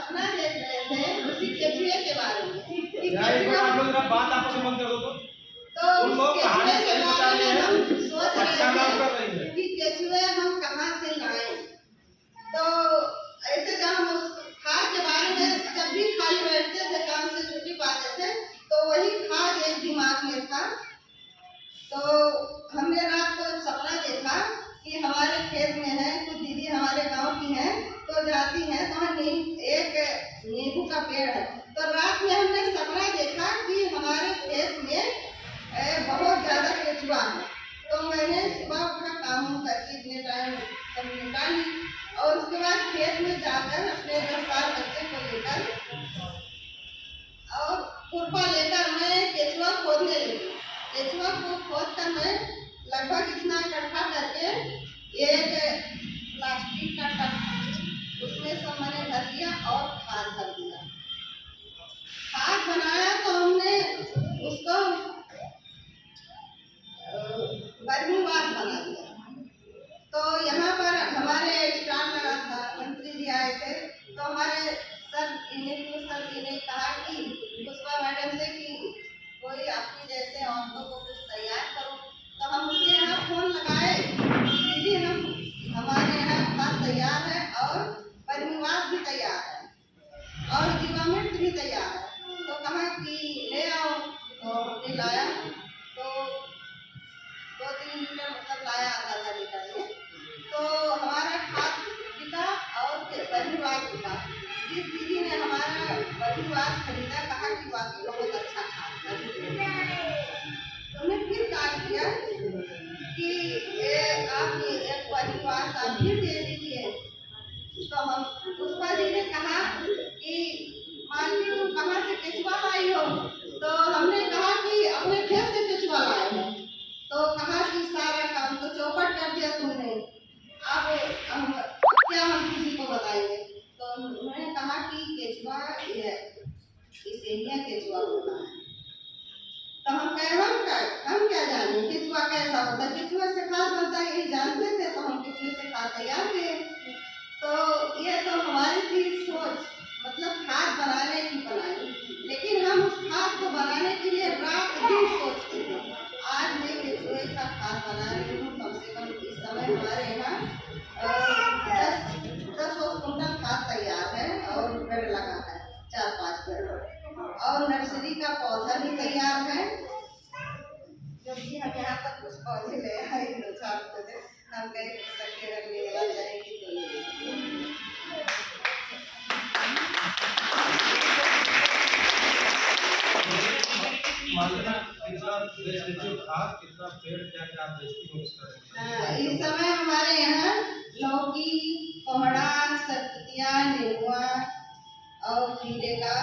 सपना देख रहे थे उसी केचुए के बारे में कि आप लोग जरा बात आपस में बंद कर दो तो उस केचुए के बारे में हम सोच रहे थे कि केचुए हम कहाँ से लाएं। तो ऐसे जब हम उस खाद के बारे में जब भी खाली बैठते थे काम से छुट्टी पाते थे तो वही खाद एक दिमाग में था। तो हमने रात को सपना देखा कि हमारे खेत में है कुछ दीदी हमारे गांव की हैं तो जाती हैं तो वहाँ एक नींबू का पेड़ है। तो रात में हमने सपना देखा कि हमारे खेत में बहुत ज़्यादा केचुआ है। तो मैंने सुबह उठा काम करके इतने टाइम सब निकाली और उसके बाद खेत में जाकर अपने 10 साल बच्चे को लेकर और खुरपा लेकर मैं केचुआ खोदने लगी। केचुआ को खोद कर मैं लगभग इतना इकट्ठा करके एक प्लास्टिक का टब उसमें सब मैंने भर दिया और खाद भर दिया। खाद बनाया तो हमने उसको बर्मीवाद बना दिया। तो यहाँ पर हमारे स्टाफ लगा था, मंत्री जी आए थे तो हमारे सर ने कहा कि पुष्पा मैडम से कि कोई आपकी जैसे औरतों को कुछ तैयार करो। तो हम उसके यहाँ फोन लगाए, दीदी हमारे यहाँ खाद तैयार है और बर्मीवाद भी तैयार है और जीवामृत भी तैयार है। तो कहा कि ले आओ। तो हमने लाया तो 2-3 लीटर मतलब लाया आधा लीटर में। तो हमारा खाद बिका और बर्मीवाद बिका। जिस दीदी ने हमारा बर्मीवाद खरीदा कहा कि वाकई बहुत अच्छा खाद है। तो मैं फिर कहा किया कि आप एक बर्मीवाद आप भी दे दीजिए। तो हम पुष्पा जी ने कहा कि मालती तुम कहाँ से केचुआ लाई हो। तो हमने कहा कि अपने खेत से केचुआ लाए हैं। तो कहा कि सारा काम तो चौपट कर दिया तुमने, अब क्या हम किसी को बताएंगे। तो उन्होंने कहा कि केचुआ इसेलिए केचुआ होता है। तो हम क्या जाने केचुआ कैसा होता है। केचुआ से खाद बनता है यही जानते थे तो हम केचुए से खाद तैयार किए। तो ये तो हमारी थी सोच, मतलब खाद बनाने की बनाई, लेकिन हम उस खाद को बनाने के लिए रात दिन सोचते थे। आज मैं केचुए का खाद बना रही हूँ। कम से कम इस समय हमारे यहाँ 10 कुंटल खाद तैयार है और पेड़ लगा है 4-5 पेड़ और नर्सरी का पौधा भी तैयार है। क्योंकि हम यहाँ तक कुछ पौधे ले आए हम कहीं सके रखने वाला चाहेंगे इस समय हमारे यहाँ लौकी, कोहड़ा, सतपुतिया, नेनुआ और खीरे का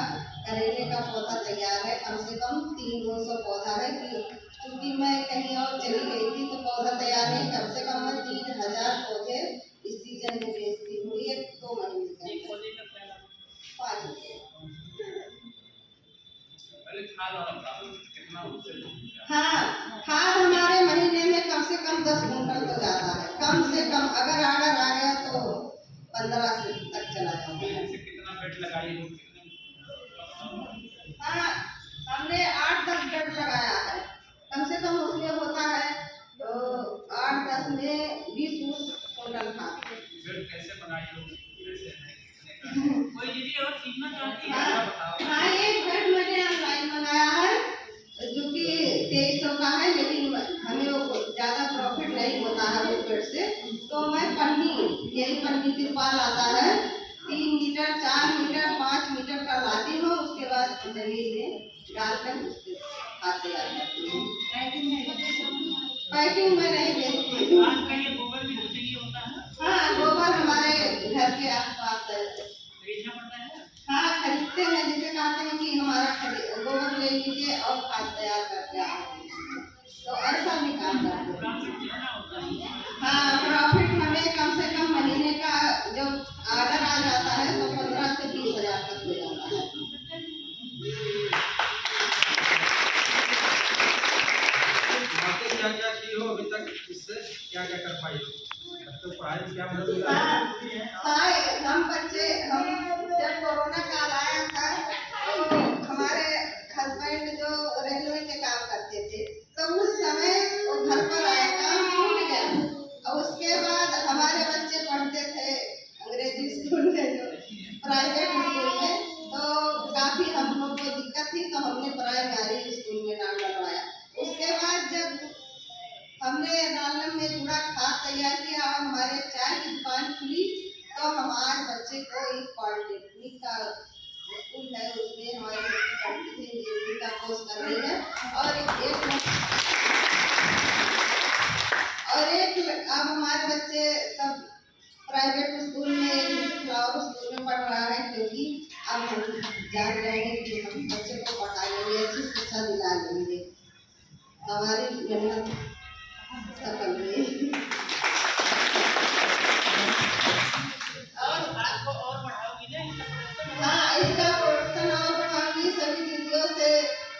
करेले का पौधा तैयार है। कम से कम 300 पौधा है कि क्योंकि मैं कहीं और चली गई थी तो पौधा तैयार नहीं। कम से कम मैं 3000 पौधे इस सीजन में बेचती हूँ। 1-2 महीने हाँ, खाद हमारे महीने में कम से कम 10 कुंटल तो जाता है। कम से कम अगर आ गया तो 15 से तक चला जाता है। हाँ, हमने 8-10 बेड लगाया है। कम से कम उसमें होता है तो 8-10 में 20 कुंटल खाद। कैसे बनाई हो? कोई दीदी और सीखना चाहती है? हाँ, एक बेड मैंने ऑनलाइन मंगाया है जो कि 2300 का है, लेकिन हमें वो ज़्यादा प्रॉफिट नहीं होता है उस बेड से। तो मैं यही पन्नी तिरपाल आता है 3 मीटर, 4 मीटर, 5 मीटर का लाती हूँ। उसके बाद जमीन में डालकर उसके खाद तैयार करती हूँ। पैकिंग में नहीं बेचती हूँ। गोबर भी होता है? हाँ, गोबर हमारे घर के आसपास है। खरीदना पड़ता है? हाँ, खरीदते हैं। जिसे कहते हैं कि हमारा गोबर ले लीजिए और खाद तैयार करके आए, तो ऐसा भी काम करते हैं। हाँ, प्रॉफिट हमें कम से कम महीने का जब ऑर्डर आ जाता है तो 15 से 20 हजार तक हो जाता है। क्या की हो अभी तक, इससे क्या कर पाई हो? तो पढ़ाई क्या मदद? हम जब कोरोना प्राइवेट स्कूल में, तो काफ़ी हम लोग को दिक्कत थी, तो हमने प्राइमरी स्कूल में नाम लगवाया। उसके बाद जब हमने नालम में जुड़ा खाद तैयार किया और हमारे चाय की दुकान खुली, तो हम आज बच्चे को एक पॉलिटेक्निक का स्कूल है उसमें हमारे इंजीनियरिंग का कोर्स कर रही है। और एक अब हमारे बच्चे सब प्राइवेट स्कूल में, फ्लावर स्कूल में पढ़ रहा है, क्योंकि अब हम जान रहे हैं कि हम बच्चे को पढ़ा लेंगे, अच्छी शिक्षा दिला लेंगे, हमारी मेहनत सफल हुई। आपको और बढ़ाओगी ना इसका प्रोडक्शन? हाँ, इसका प्रोडक्शन और बढ़ाऊंगी। सभी दीदियों से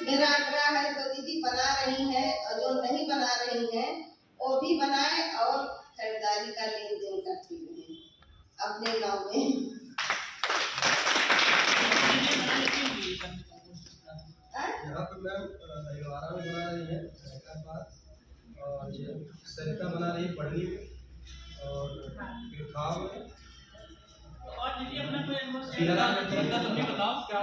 मेरा आग्रह है, जो दीदी बना रही हैं और जो नहीं बना रही हैं वो भी बनाए और खरीदारी का लेन देन करती रहें अपने गांव में। यहाँ पे मैम दहीवारा में बना रही है हैदराबाद, और ये सरिता बना रही है पढ़नी में, और खाव में, और दीदी अपना कोई अनुभव शेयर सियारा में बताओ क्या